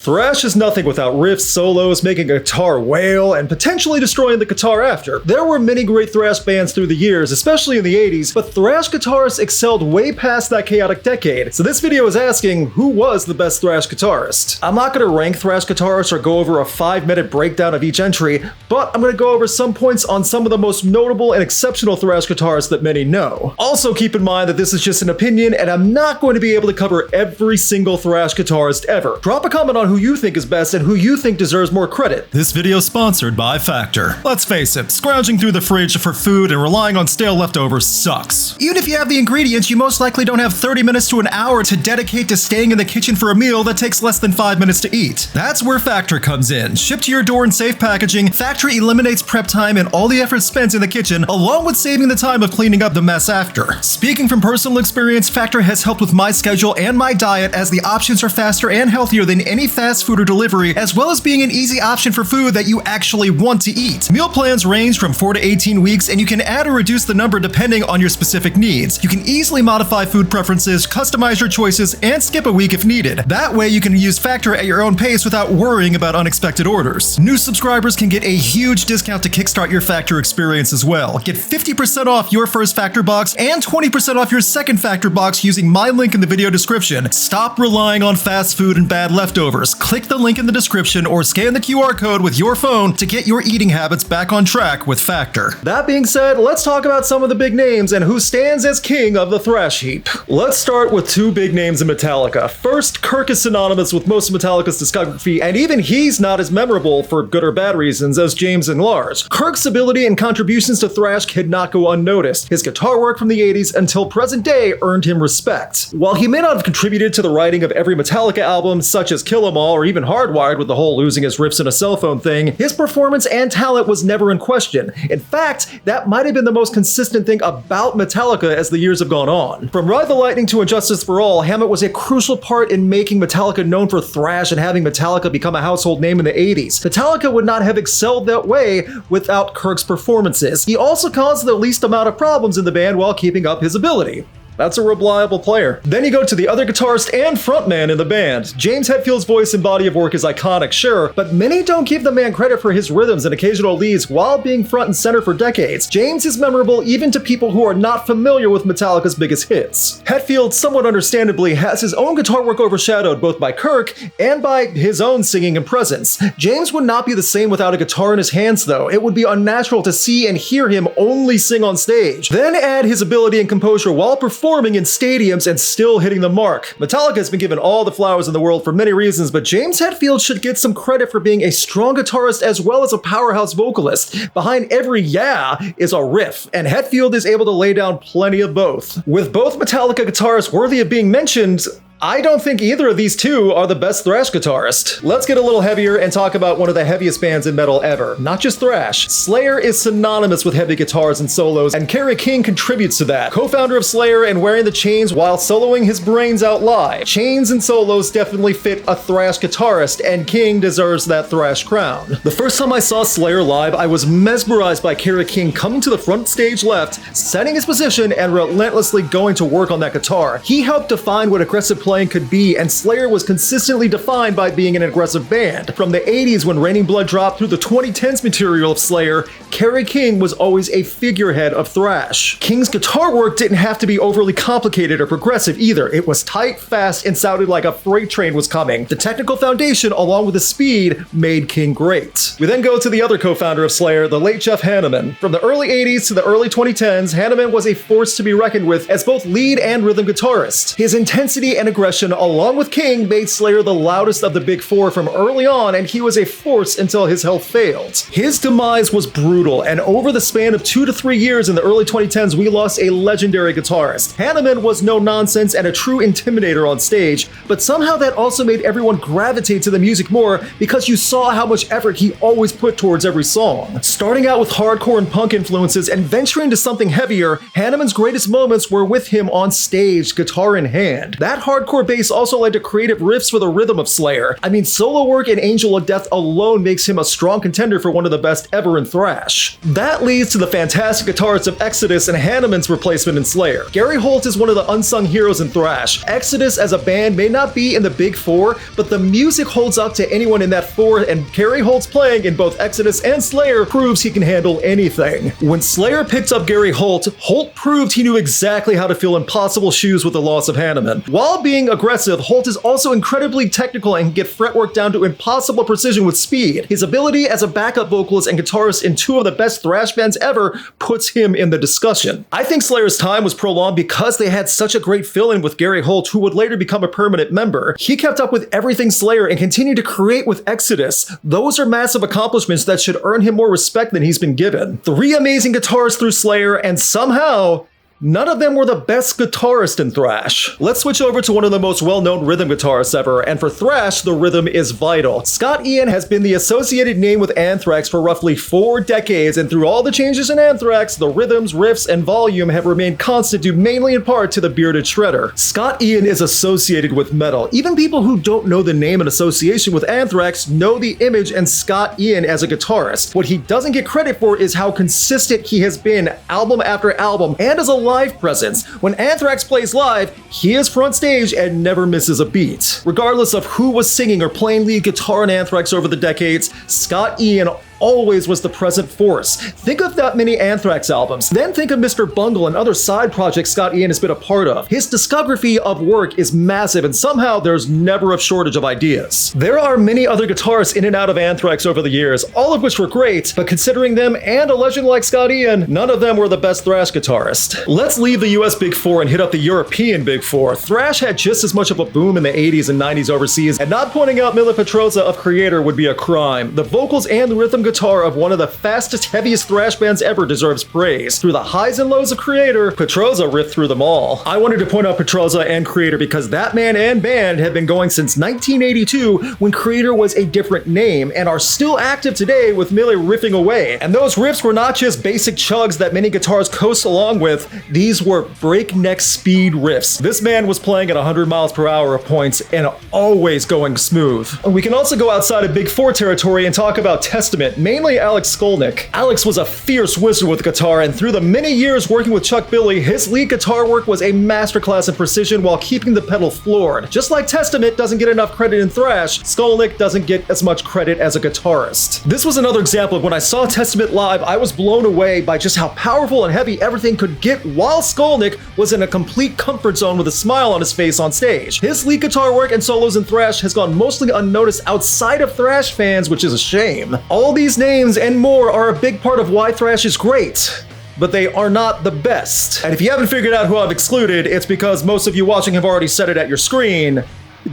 Thrash is nothing without riffs, solos, making a guitar wail, and potentially destroying the guitar after. There were many great thrash bands through the years, especially in the 80s, but thrash guitarists excelled way past that chaotic decade. So this video is asking, who was the best thrash guitarist? I'm not going to rank thrash guitarists or go over a 5-minute breakdown of each entry, but I'm going to go over some points on some of the most notable and exceptional thrash guitarists that many know. Also keep in mind that this is just an opinion, and I'm not going to be able to cover every single thrash guitarist ever. Drop a comment on who you think is best and who you think deserves more credit. This video is sponsored by Factor. Let's face it, scrounging through the fridge for food and relying on stale leftovers sucks. Even if you have the ingredients, you most likely don't have 30 minutes to an hour to dedicate to staying in the kitchen for a meal that takes less than 5 minutes to eat. That's where Factor comes in. Shipped to your door in safe packaging, Factor eliminates prep time and all the effort spent in the kitchen, along with saving the time of cleaning up the mess after. Speaking from personal experience, Factor has helped with my schedule and my diet, as the options are faster and healthier than any fast food or delivery, as well as being an easy option for food that you actually want to eat. Meal plans range from 4 to 18 weeks, and you can add or reduce the number depending on your specific needs. You can easily modify food preferences, customize your choices, and skip a week if needed. That way you can use Factor at your own pace without worrying about unexpected orders. New subscribers can get a huge discount to kickstart your Factor experience as well. Get 50% off your first Factor box and 20% off your second Factor box using my link in the video description. Stop relying on fast food and bad leftovers. Click the link in the description or scan the QR code with your phone to get your eating habits back on track with Factor. That being said, let's talk about some of the big names and who stands as king of the thrash heap. Let's start with two big names in Metallica. First, Kirk is synonymous with most of Metallica's discography, and even he's not as memorable, for good or bad reasons, as James and Lars. Kirk's ability and contributions to thrash cannot go unnoticed. His guitar work from the 80s until present day earned him respect. While he may not have contributed to the writing of every Metallica album, such as Kill 'Em All or even Hardwired with the whole losing his riffs in a cell phone thing, his performance and talent was never in question. In fact, that might have been the most consistent thing about Metallica as the years have gone on. From Ride the Lightning to Injustice for All, Hammett was a crucial part in making Metallica known for thrash and having Metallica become a household name in the 80s. Metallica would not have excelled that way without Kirk's performances. He also caused the least amount of problems in the band while keeping up his ability. That's a reliable player. Then you go to the other guitarist and frontman in the band. James Hetfield's voice and body of work is iconic, sure, but many don't give the man credit for his rhythms and occasional leads while being front and center for decades. James is memorable even to people who are not familiar with Metallica's biggest hits. Hetfield, somewhat understandably, has his own guitar work overshadowed both by Kirk and by his own singing and presence. James would not be the same without a guitar in his hands, though. It would be unnatural to see and hear him only sing on stage. Then add his ability and composure while performing in stadiums and still hitting the mark. Metallica has been given all the flowers in the world for many reasons, but James Hetfield should get some credit for being a strong guitarist as well as a powerhouse vocalist. Behind every yeah is a riff, and Hetfield is able to lay down plenty of both. With both Metallica guitarists worthy of being mentioned, I don't think either of these two are the best thrash guitarist. Let's get a little heavier and talk about one of the heaviest bands in metal ever. Not just thrash. Slayer is synonymous with heavy guitars and solos, and Kerry King contributes to that. Co-founder of Slayer and wearing the chains while soloing his brains out live. Chains and solos definitely fit a thrash guitarist, and King deserves that thrash crown. The first time I saw Slayer live, I was mesmerized by Kerry King coming to the front stage left, setting his position, and relentlessly going to work on that guitar. He helped define what aggressive playing could be, and Slayer was consistently defined by being an aggressive band. From the 80s when Raining Blood dropped through the 2010s material of Slayer, Kerry King was always a figurehead of thrash. King's guitar work didn't have to be overly complicated or progressive either. It was tight, fast, and sounded like a freight train was coming. The technical foundation, along with the speed, made King great. We then go to the other co-founder of Slayer, the late Jeff Hanneman. From the early 80s to the early 2010s, Hanneman was a force to be reckoned with as both lead and rhythm guitarist. His intensity and aggression, along with King, made Slayer the loudest of the big four from early on, and he was a force until his health failed. His demise was brutal, and over the span of 2 to 3 years in the early 2010s, we lost a legendary guitarist. Hanneman was no nonsense and a true intimidator on stage, but somehow that also made everyone gravitate to the music more because you saw how much effort he always put towards every song. Starting out with hardcore and punk influences and venturing into something heavier, Hanneman's greatest moments were with him on stage, guitar in hand. That hardcore hardcore bass also led to creative riffs for the rhythm of Slayer. I mean, solo work in Angel of Death alone makes him a strong contender for one of the best ever in thrash. That leads to the fantastic guitarist of Exodus and Hanneman's replacement in Slayer. Gary Holt is one of the unsung heroes in thrash. Exodus as a band may not be in the big four, but the music holds up to anyone in that four, and Gary Holt's playing in both Exodus and Slayer proves he can handle anything. When Slayer picked up Gary Holt, Holt proved he knew exactly how to fill impossible shoes with the loss of Hanneman. While being aggressive, Holt is also incredibly technical and can get fretwork down to impossible precision with speed. His ability as a backup vocalist and guitarist in two of the best thrash bands ever puts him in the discussion. I think Slayer's time was prolonged because they had such a great fill-in with Gary Holt, who would later become a permanent member. He kept up with everything Slayer and continued to create with Exodus. Those are massive accomplishments that should earn him more respect than he's been given. 3 amazing guitarists through Slayer, and somehow none of them were the best guitarist in thrash. Let's switch over to one of the most well-known rhythm guitarists ever, and for thrash, the rhythm is vital. Scott Ian has been the associated name with Anthrax for roughly 4 decades, and through all the changes in Anthrax, the rhythms, riffs, and volume have remained constant due mainly in part to the bearded shredder. Scott Ian is associated with metal. Even people who don't know the name and association with Anthrax know the image and Scott Ian as a guitarist. What he doesn't get credit for is how consistent he has been album after album, and as a live presence. When Anthrax plays live, he is front stage and never misses a beat. Regardless of who was singing or playing lead guitar in Anthrax over the decades, Scott Ian always was the present force. Think of that many Anthrax albums. Then think of Mr. Bungle and other side projects Scott Ian has been a part of. His discography of work is massive, and somehow there's never a shortage of ideas. There are many other guitarists in and out of Anthrax over the years, all of which were great, but considering them and a legend like Scott Ian, none of them were the best thrash guitarist. Let's leave the US Big Four and hit up the European Big Four. Thrash had just as much of a boom in the 80s and 90s overseas, and not pointing out Mille Petroza of Creator would be a crime. The vocals and the rhythm guitar of one of the fastest, heaviest thrash bands ever deserves praise. Through the highs and lows of Creator, Petroza ripped through them all. I wanted to point out Petroza and Creator because that man and band have been going since 1982, when Creator was a different name, and are still active today with Mille riffing away. And those riffs were not just basic chugs that many guitars coast along with, these were breakneck speed riffs. This man was playing at 100 miles per hour at points and always going smooth. We can also go outside of Big Four territory and talk about Testament, mainly Alex Skolnick. Alex was a fierce wizard with guitar, and through the many years working with Chuck Billy, his lead guitar work was a masterclass in precision while keeping the pedal floored. Just like Testament doesn't get enough credit in thrash, Skolnick doesn't get as much credit as a guitarist. This was another example of when I saw Testament live, I was blown away by just how powerful and heavy everything could get while Skolnick was in a complete comfort zone with a smile on his face on stage. His lead guitar work and solos in thrash has gone mostly unnoticed outside of thrash fans, which is a shame. All these names and more are a big part of why thrash is great, but they are not the best. And if you haven't figured out who I've excluded, it's because most of you watching have already said it at your screen.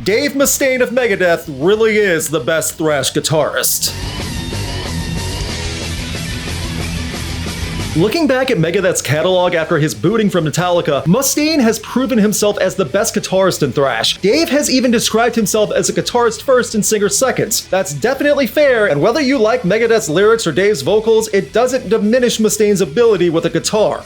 Dave Mustaine of Megadeth really is the best thrash guitarist. Looking back at Megadeth's catalog after his booting from Metallica, Mustaine has proven himself as the best guitarist in thrash. Dave has even described himself as a guitarist first and singer second. That's definitely fair, and whether you like Megadeth's lyrics or Dave's vocals, it doesn't diminish Mustaine's ability with a guitar.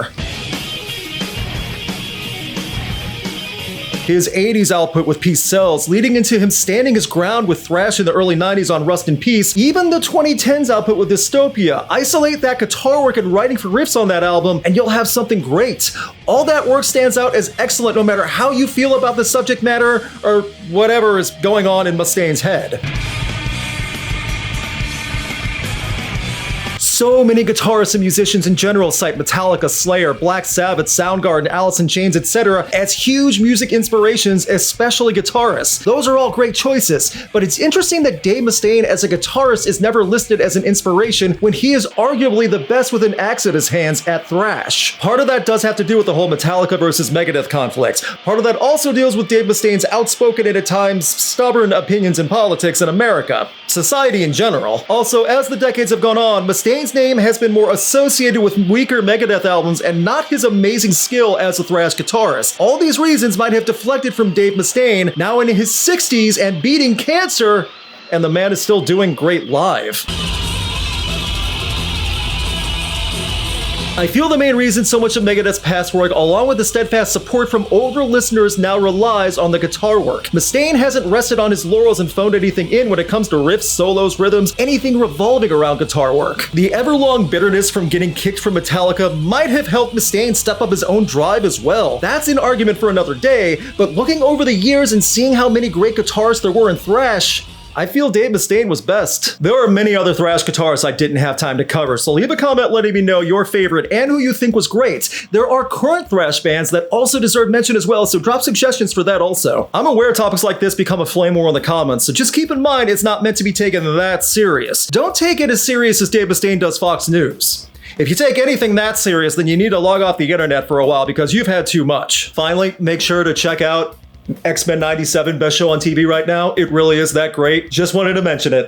His 80s output with Peace Sells, leading into him standing his ground with thrash in the early 90s on Rust in Peace, even the 2010s output with Dystopia. Isolate that guitar work and writing for riffs on that album, and you'll have something great. All that work stands out as excellent no matter how you feel about the subject matter or whatever is going on in Mustaine's head. So many guitarists and musicians in general cite Metallica, Slayer, Black Sabbath, Soundgarden, Alice in Chains, etc. as huge music inspirations, especially guitarists. Those are all great choices, but it's interesting that Dave Mustaine as a guitarist is never listed as an inspiration when he is arguably the best with an axe at his hands at thrash. Part of that does have to do with the whole Metallica versus Megadeth conflict. Part of that also deals with Dave Mustaine's outspoken and at times stubborn opinions in politics in America, society in general. Also, as the decades have gone on, Mustaine's name has been more associated with weaker Megadeth albums and not his amazing skill as a thrash guitarist. All these reasons might have deflected from Dave Mustaine, now in his 60s and beating cancer, and the man is still doing great live. I feel the main reason so much of Megadeth's past work, along with the steadfast support from older listeners, now relies on the guitar work. Mustaine hasn't rested on his laurels and phoned anything in when it comes to riffs, solos, rhythms, anything revolving around guitar work. The ever-long bitterness from getting kicked from Metallica might have helped Mustaine step up his own drive as well. That's an argument for another day, but looking over the years and seeing how many great guitarists there were in thrash, I feel Dave Mustaine was best. There are many other thrash guitarists I didn't have time to cover, so leave a comment letting me know your favorite and who you think was great. There are current thrash bands that also deserve mention as well, so drop suggestions for that also. I'm aware topics like this become a flame war in the comments, so just keep in mind it's not meant to be taken that serious. Don't take it as serious as Dave Mustaine does Fox News. If you take anything that serious, then you need to log off the internet for a while because you've had too much. Finally, make sure to check out X-Men '97, best show on TV right now. It really is that great. Just wanted to mention it.